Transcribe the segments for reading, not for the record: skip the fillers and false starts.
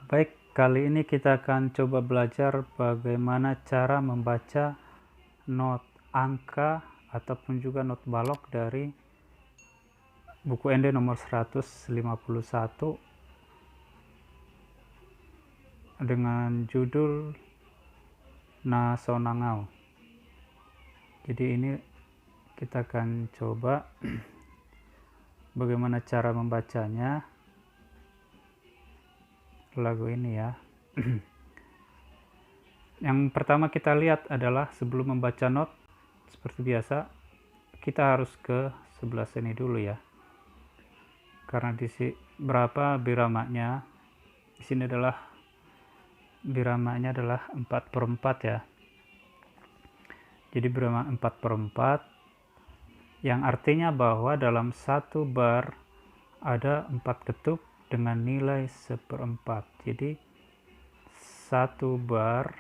Baik, kali ini kita akan coba belajar bagaimana cara membaca not angka ataupun juga not balok dari buku ND nomor 151 dengan judul Nasonangau. Jadi ini kita akan coba bagaimana cara membacanya lagu ini ya. Yang pertama kita lihat adalah sebelum membaca not, seperti biasa kita harus ke sebelah sini dulu ya, karena di sini berapa biramanya. Di sini adalah biramanya adalah 4/4 ya. Jadi birama 4/4 yang artinya bahwa dalam satu bar ada 4 ketuk dengan nilai 1/4. Jadi satu bar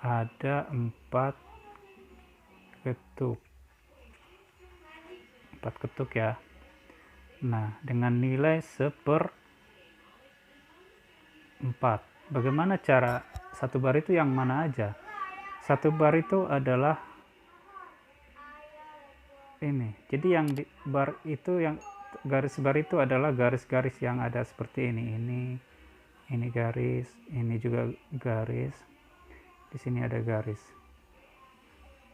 ada 4 ketuk. 4 ketuk ya. Nah, dengan nilai 1/4. Bagaimana cara satu bar itu yang mana aja? Satu bar itu adalah ini. Jadi yang di bar itu, yang garis bar itu adalah garis-garis yang ada seperti ini garis, ini juga garis, di sini ada garis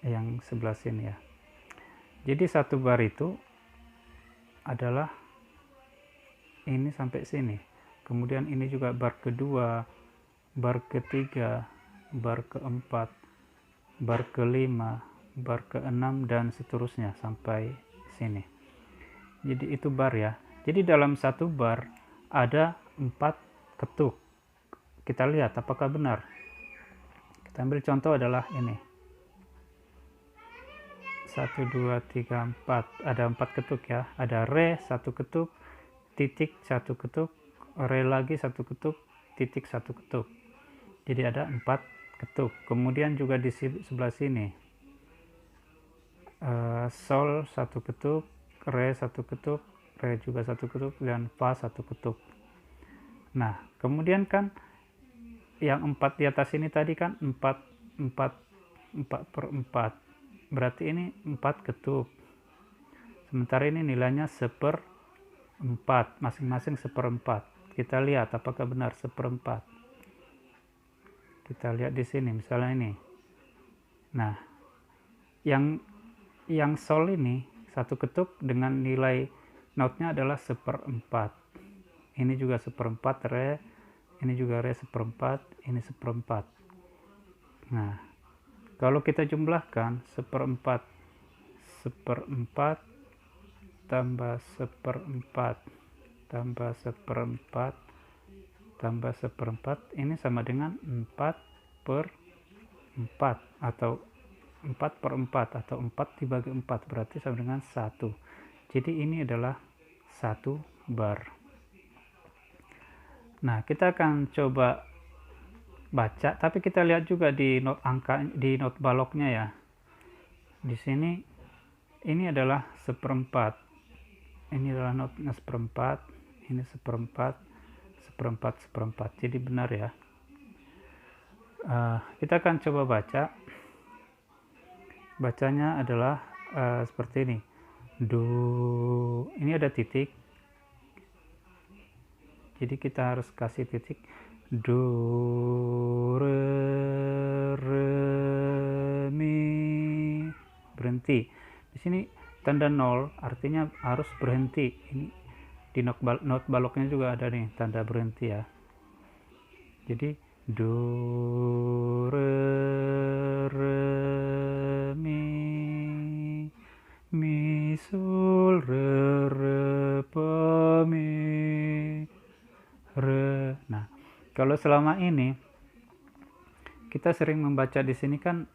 yang sebelah sini ya. Jadi satu bar itu adalah ini sampai sini, kemudian ini juga bar kedua, bar ketiga, bar keempat, bar kelima, bar keenam, dan seterusnya sampai sini. Jadi itu bar ya. Jadi dalam satu bar ada 4 ketuk. Kita lihat apakah benar. Kita ambil contoh adalah ini. 1, 2, 3, 4. Ada 4 ketuk ya. Ada re 1 ketuk, titik 1 ketuk, re lagi 1 ketuk, titik 1 ketuk. Jadi ada 4 ketuk. Kemudian juga di sebelah sini. Sol 1 ketuk, re 1 ketuk, re juga 1 ketuk, dan fa 1 ketuk. Nah, kemudian kan yang 4 di atas ini tadi kan 4/4. Berarti ini 4 ketuk. Sementara ini nilainya 1/4, masing-masing 1/4. Kita lihat apakah benar 1/4. Kita lihat di sini misalnya ini. Nah, yang sol ini 1 ketuk dengan nilai notnya adalah 1/4. Ini juga 1/4 re, ini juga re 1/4, ini 1/4. Nah, kalau kita jumlahkan 1/4 tambah 1/4 tambah 1/4 tambah 1/4, ini sama dengan 4/4 atau 4/4 atau 4 dibagi 4, berarti sama dengan 1. Jadi ini adalah 1 bar. Nah, kita akan coba baca, tapi kita lihat juga di not angka, di not baloknya ya. Di sini ini adalah 1/4. Ini adalah notnya 1/4, ini 1/4, 1/4, 1/4. Jadi benar ya. Kita akan coba baca. Bacanya adalah seperti ini. Do, ini ada titik. Jadi kita harus kasih titik. Do, re, mi, berhenti. Di sini tanda 0 artinya harus berhenti. Ini di not baloknya juga ada nih tanda berhenti ya. Jadi do, re, mi, sol, re, fa, mi, re. Nah, kalau selama ini kita sering membaca di sini kan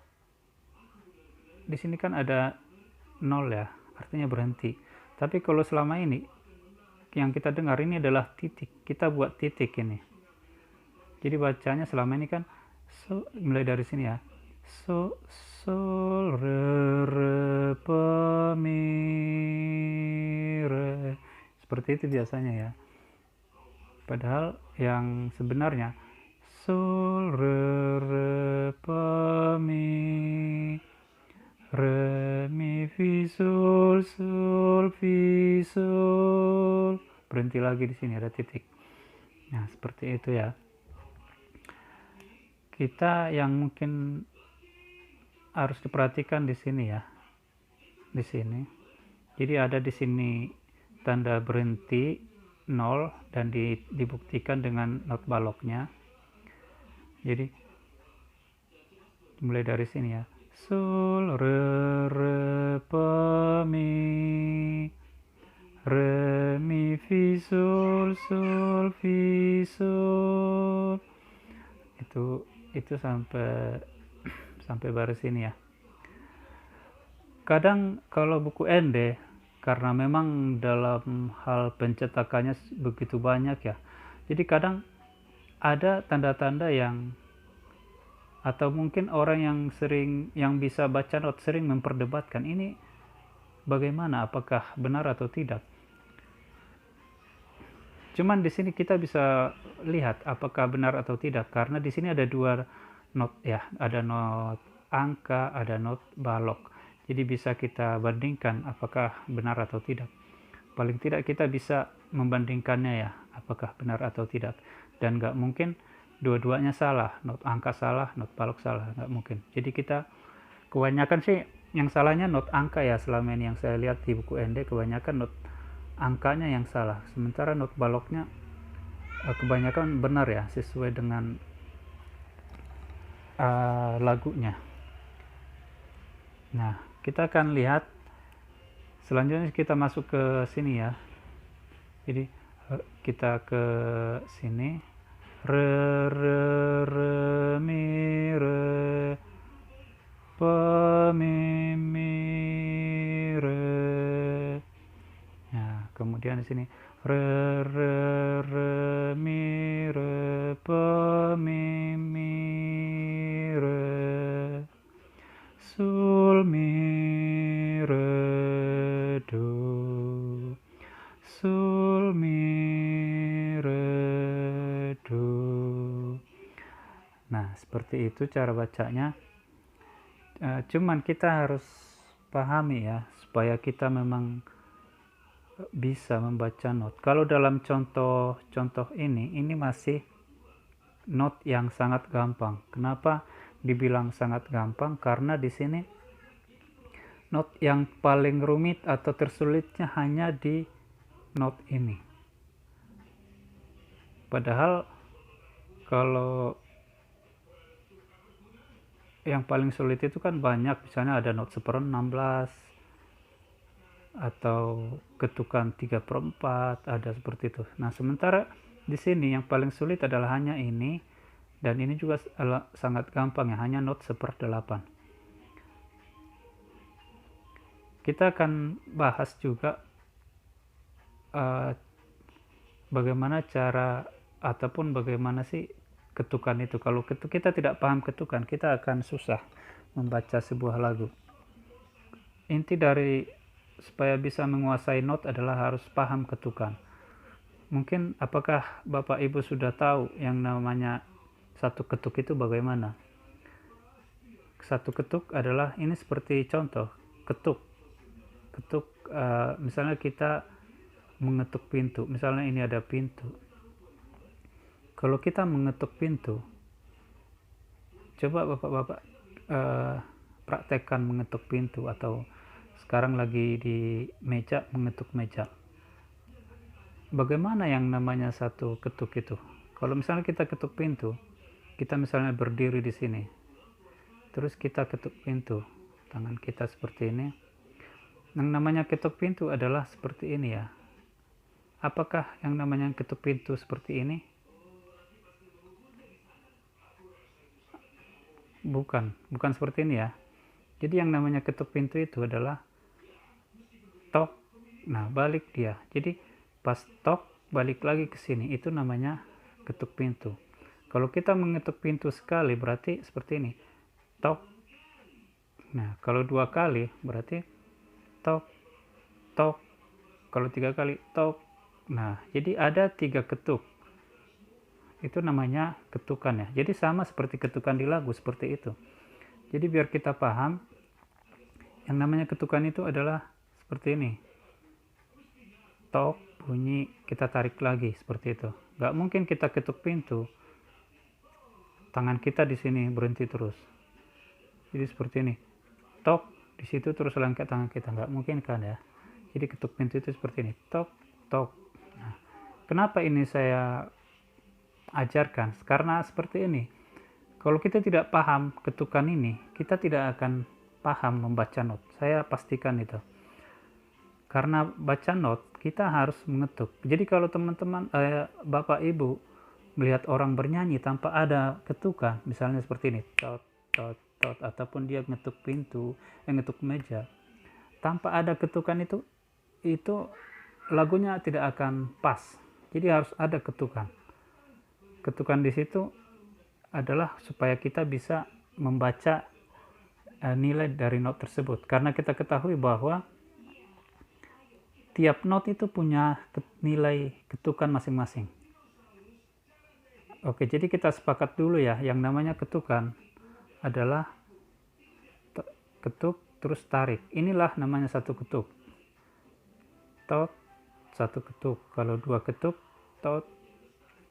ada 0 ya, artinya berhenti. Tapi kalau selama ini yang kita dengar ini adalah titik, kita buat titik ini. Jadi bacanya selama ini kan so, mulai dari sini ya, so, sol, re, fa, mi, re, seperti itu biasanya ya. Padahal yang sebenarnya sol re fa mi re mi fi sol sol fi sol. Berhenti lagi di sini ada titik. Nah, seperti itu ya. Kita yang mungkin harus diperhatikan di sini ya. Di sini. Jadi ada di sini tanda berhenti 0 dan dibuktikan dengan not baloknya. Jadi mulai dari sini ya. Sol re fa mi re mi fi sol sol fi sol. Itu sampai baris ini ya. Kadang kalau buku ND, karena memang dalam hal pencetakannya begitu banyak ya, jadi kadang ada tanda-tanda yang, atau mungkin orang yang bisa baca not sering memperdebatkan ini bagaimana, apakah benar atau tidak. Cuman di sini kita bisa lihat apakah benar atau tidak, karena di sini ada dua not ya, ada not angka, ada not balok. Jadi bisa kita bandingkan apakah benar atau tidak. Paling tidak kita bisa membandingkannya ya, apakah benar atau tidak. Dan nggak mungkin dua-duanya salah, not angka salah, not balok salah, nggak mungkin. Jadi kita kebanyakan sih yang salahnya not angka ya, selama ini yang saya lihat di buku ND kebanyakan not angkanya yang salah. Sementara not baloknya kebanyakan benar ya, sesuai dengan lagunya. Nah, kita akan lihat selanjutnya, kita masuk ke sini ya. Jadi kita ke sini, re mi re fa mi re. Nah, kemudian di sini re mi re fa mi re sol mi re do sol mi re do. Nah, seperti itu cara bacanya. Cuman kita harus pahami ya, supaya kita memang bisa membaca not. Kalau dalam contoh ini masih not yang sangat gampang. Kenapa dibilang sangat gampang? Karena di sini not yang paling rumit atau tersulitnya hanya di not ini. Padahal kalau yang paling sulit itu kan banyak, misalnya ada not 1/16 atau ketukan 3/4, ada seperti itu. Nah, sementara di sini yang paling sulit adalah hanya ini, dan ini juga sangat gampang ya, hanya not 1/8. Kita akan bahas juga bagaimana cara ataupun bagaimana sih ketukan itu. Kalau kita tidak paham ketukan, kita akan susah membaca sebuah lagu. Inti dari supaya bisa menguasai not adalah harus paham ketukan. Mungkin apakah Bapak Ibu sudah tahu yang namanya satu ketuk itu bagaimana? Satu ketuk adalah ini seperti contoh ketuk. Misalnya kita mengetuk pintu, misalnya ini ada pintu. Kalau kita mengetuk pintu, coba bapak-bapak praktekkan mengetuk pintu, atau sekarang lagi di meja mengetuk meja. Bagaimana yang namanya satu ketuk itu? Kalau misalnya kita ketuk pintu, kita misalnya berdiri di sini, terus kita ketuk pintu, tangan kita seperti ini. Yang namanya ketuk pintu adalah seperti ini ya. Apakah yang namanya ketuk pintu seperti ini? Bukan seperti ini ya. Jadi yang namanya ketuk pintu itu adalah tok, nah balik dia. Jadi pas tok balik lagi ke sini, itu namanya ketuk pintu. Kalau kita mengetuk pintu sekali berarti seperti ini, tok. Nah, kalau 2 kali berarti tok tok. Kalau 3 kali tok. Nah, jadi ada 3 ketuk. Itu namanya ketukan ya. Jadi sama seperti ketukan di lagu, seperti itu. Jadi biar kita paham, yang namanya ketukan itu adalah seperti ini. Tok, bunyi, kita tarik lagi seperti itu. Gak mungkin kita ketuk pintu, tangan kita di sini berhenti terus. Jadi seperti ini. Tok, di situ terus lengket tangan kita, nggak mungkin kan ya. Jadi ketuk pintu itu seperti ini, tok tok. Nah, kenapa ini saya ajarkan? Karena seperti ini, kalau kita tidak paham ketukan ini, kita tidak akan paham membaca not. Saya pastikan itu, karena baca not kita harus mengetuk. Jadi kalau teman-teman bapak ibu melihat orang bernyanyi tanpa ada ketukan, misalnya seperti ini, tot tot tot, ataupun dia ngetuk pintu, ngetuk meja, tanpa ada ketukan itu lagunya tidak akan pas. Jadi harus ada ketukan. Ketukan di situ adalah supaya kita bisa membaca nilai dari not tersebut, karena kita ketahui bahwa tiap not itu punya nilai ketukan masing-masing. Oke, jadi kita sepakat dulu ya, yang namanya ketukan adalah ketuk terus tarik. Inilah namanya satu ketuk. Tot, satu ketuk. Kalau dua ketuk, tot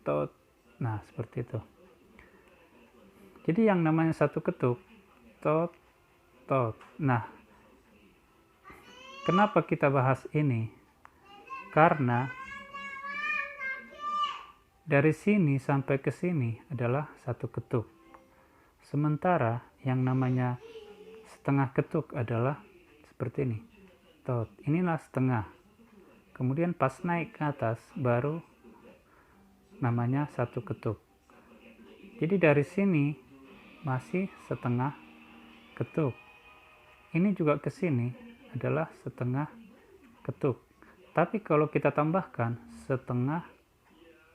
tot. Nah, seperti itu. Jadi yang namanya satu ketuk, tot tot. Nah, kenapa kita bahas ini? Karena dari sini sampai ke sini adalah satu ketuk. Sementara yang namanya setengah ketuk adalah seperti ini. Tot. Inilah setengah. Kemudian pas naik ke atas baru namanya satu ketuk. Jadi dari sini masih setengah ketuk. Ini juga ke sini adalah setengah ketuk. Tapi kalau kita tambahkan setengah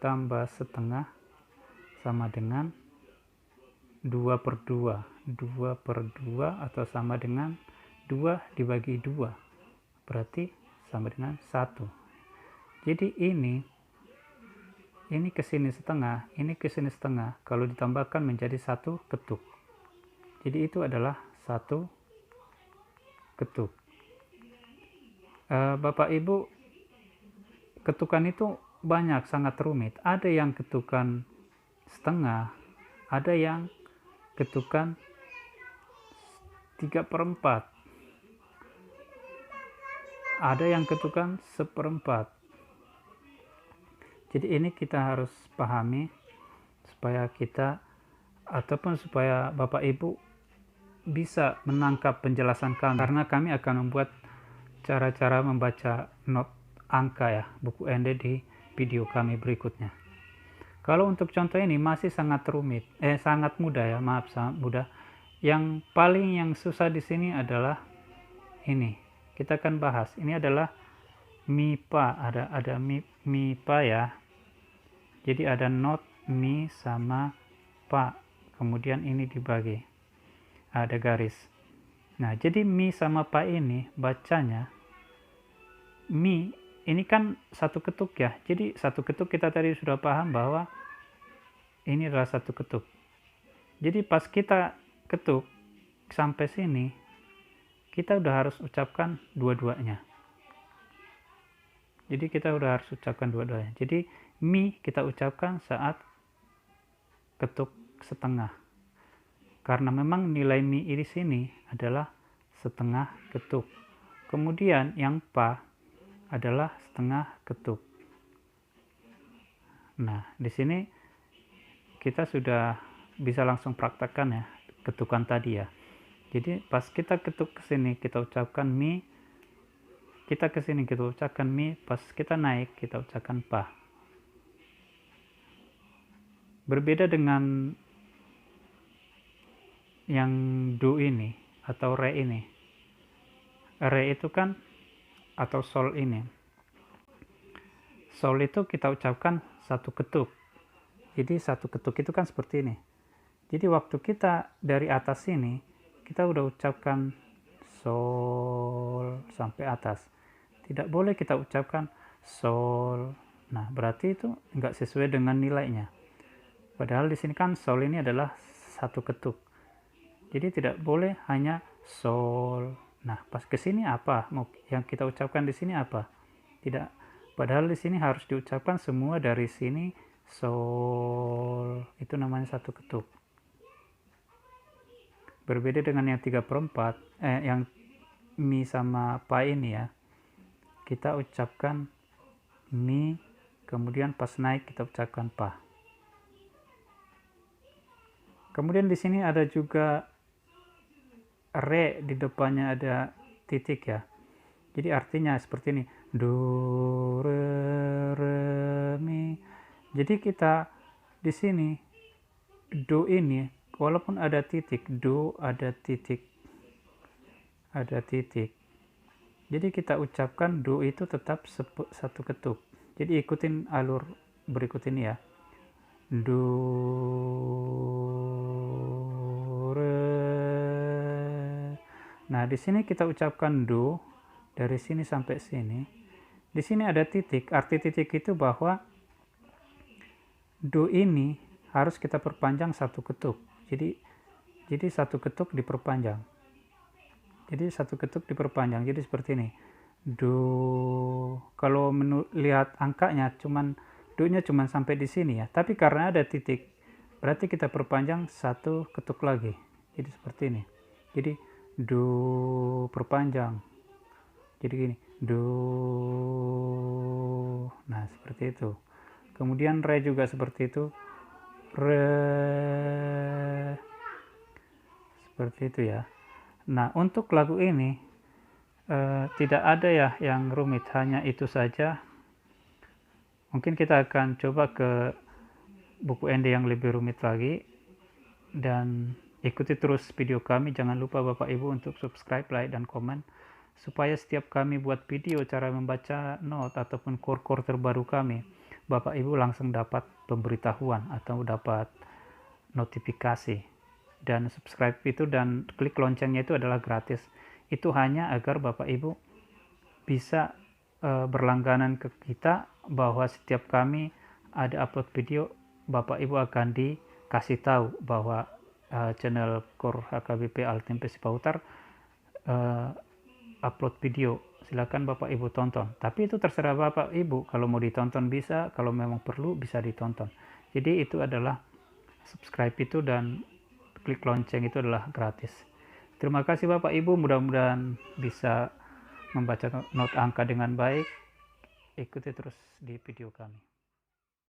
tambah setengah sama dengan 2/2. 2/2 atau sama dengan 2 dibagi 2. Berarti sama dengan 1. Jadi ini ke sini setengah, ini ke sini setengah. Kalau ditambahkan menjadi satu ketuk. Jadi itu adalah satu ketuk. Bapak Ibu, ketukan itu banyak, sangat rumit. Ada yang ketukan setengah, ada yang ketukan 3/4, ada yang ketukan 1/4. Jadi ini kita harus pahami supaya kita ataupun supaya Bapak Ibu bisa menangkap penjelasan kami, karena kami akan membuat cara-cara membaca not angka ya, buku ND di video kami berikutnya. Kalau untuk contoh ini masih sangat rumit, sangat mudah ya, maaf, sangat mudah. Yang paling susah di sini adalah ini. Kita akan bahas. Ini adalah mi pa, ada mi pa ya. Jadi ada not mi sama pa. Kemudian ini dibagi. Ada garis. Nah, jadi mi sama pa ini bacanya mi. Ini kan satu ketuk ya. Jadi satu ketuk kita tadi sudah paham bahwa ini adalah satu ketuk. Jadi pas kita ketuk sampai sini, kita udah harus ucapkan dua-duanya. Jadi kita udah harus ucapkan dua-duanya. Jadi mi kita ucapkan saat ketuk setengah. Karena memang nilai mi di sini adalah setengah ketuk. Kemudian yang pa adalah setengah ketuk. Nah, di sini kita sudah bisa langsung praktekkan ya ketukan tadi ya. Jadi pas kita ketuk ke sini kita ucapkan mi, kita ke sini kita ucapkan mi, pas kita naik kita ucapkan pa. Berbeda dengan yang do ini atau re ini. Re itu kan atau sol ini. Sol itu kita ucapkan satu ketuk. Jadi satu ketuk itu kan seperti ini. Jadi waktu kita dari atas sini, kita udah ucapkan sol sampai atas. Tidak boleh kita ucapkan sol. Nah, berarti itu enggak sesuai dengan nilainya. Padahal di sini kan sol ini adalah satu ketuk. Jadi tidak boleh hanya sol. Nah, pas ke sini apa? Yang kita ucapkan di sini apa? Tidak. Padahal di sini harus diucapkan semua dari sini sol. Itu namanya satu ketuk. Berbeda dengan yang 3/4, yang mi sama pa ini ya. Kita ucapkan mi, kemudian pas naik kita ucapkan pa. Kemudian di sini ada juga re, di depannya ada titik ya. Jadi artinya seperti ini, do re mi. Jadi kita di sini do ini walaupun ada titik, do ada titik, jadi kita ucapkan do itu tetap satu ketuk. Jadi ikutin alur berikut ini ya, do re. Nah, di sini kita ucapkan do dari sini sampai sini. Di sini ada titik. Arti titik itu bahwa do ini harus kita perpanjang satu ketuk. Jadi satu ketuk diperpanjang. Jadi satu ketuk diperpanjang. Jadi seperti ini. Do. Kalau lihat angkanya do-nya cuman sampai di sini ya. Tapi karena ada titik, berarti kita perpanjang satu ketuk lagi. Jadi seperti ini. Jadi do perpanjang. Jadi gini, do. Nah, seperti itu. Kemudian re juga seperti itu. Re. Seperti itu ya. Nah, untuk lagu ini tidak ada ya yang rumit, hanya itu saja. Mungkin kita akan coba ke buku ND yang lebih rumit lagi. Dan ikuti terus video kami. Jangan lupa Bapak Ibu untuk subscribe, like, dan komen, supaya setiap kami buat video cara membaca not ataupun chord-chord terbaru kami, Bapak Ibu langsung dapat pemberitahuan atau dapat notifikasi. Dan subscribe itu dan klik loncengnya itu adalah gratis. Itu hanya agar Bapak Ibu bisa berlangganan ke kita, bahwa setiap kami ada upload video, Bapak Ibu akan dikasih tahu bahwa channel KOR HKBP Altempe Sipautar upload video. Silakan Bapak Ibu tonton. Tapi itu terserah Bapak Ibu. Kalau mau ditonton bisa, kalau memang perlu bisa ditonton. Jadi itu adalah subscribe itu dan klik lonceng itu adalah gratis. Terima kasih Bapak Ibu, mudah-mudahan bisa membaca not angka dengan baik. Ikuti terus di video kami.